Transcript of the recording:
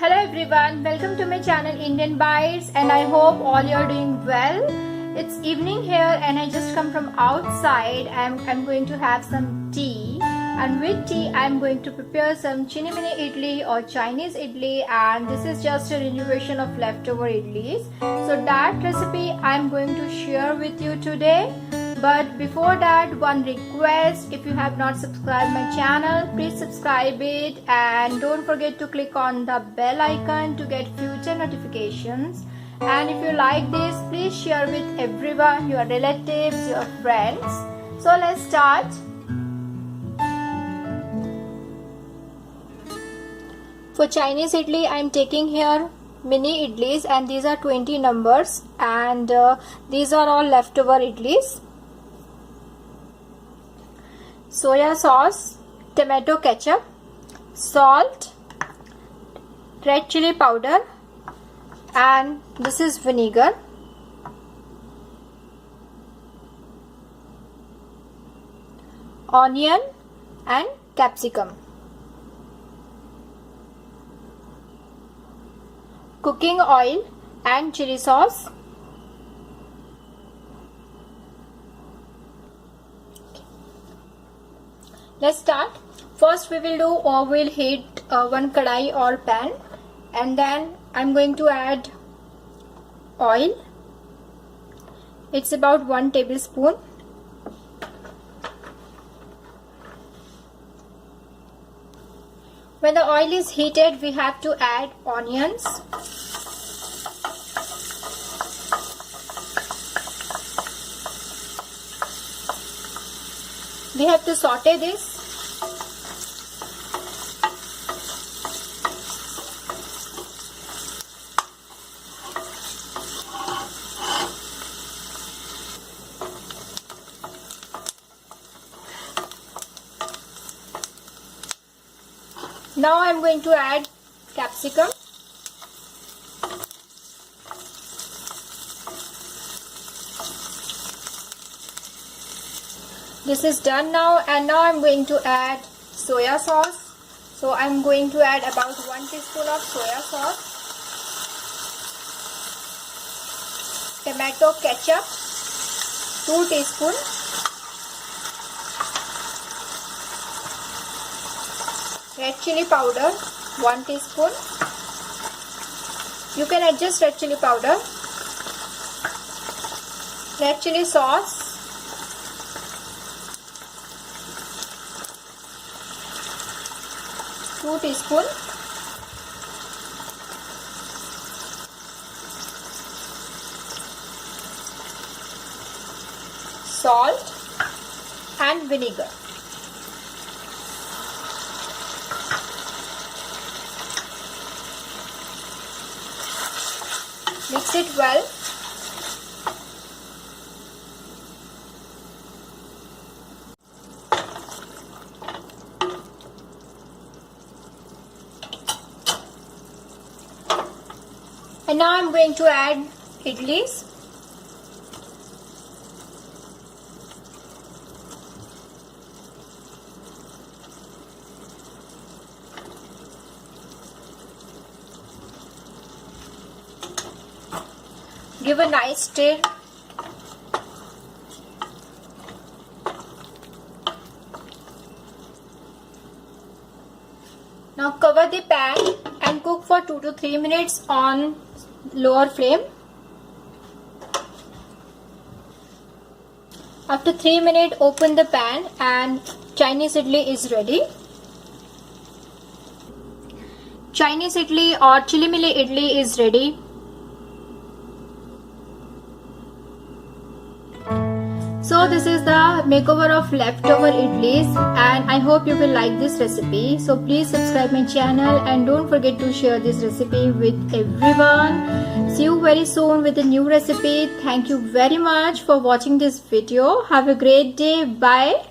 Hello everyone, welcome to my channel Indian Bites, and I hope all you are doing well. It's evening here and I just come from outside. I'm going to have some tea, and with tea I'm going to prepare some chini mini idli or Chinese idli, and this is just a renovation of leftover idlis. So that recipe I'm going to share with you today. But before that, one request: if you have not subscribed my channel, please subscribe it, and don't forget to click on the bell icon to get future notifications. And if you like this, please share with everyone, your relatives, your friends. So let's start. For Chinese idli, I am taking here mini idlis, and these are 20 numbers, and these are all leftover idlis. Soya sauce, tomato ketchup, salt, red chili powder, and this is vinegar. Onion and capsicum. Cooking oil and chili sauce. Let's start. First we'll heat one kadai or pan, and then I'm going to add oil. It's about 1 tablespoon. When the oil is heated, we have to add onions. We have to saute this. Now I am going to add capsicum. This is done now, and now I am going to add soya sauce. So I am going to add about 1 teaspoon of soya sauce. Tomato ketchup, 2 teaspoons. Red chili powder, 1 teaspoon. You can adjust red chili powder. Red chili sauce, 2 teaspoons. Salt and vinegar. Mix it well. And now I'm going to add idlis. Give a nice stir. Now cover the pan and cook for 2 to 3 minutes on lower flame. After 3 minutes, open the pan and Chinese idli is ready. Chinese idli or chili mili idli is ready. So this is the makeover of leftover idlis, and I hope you will like this recipe. So please subscribe my channel and don't forget to share this recipe with everyone. See you very soon with a new recipe. Thank you very much for watching this video. Have a great day. Bye.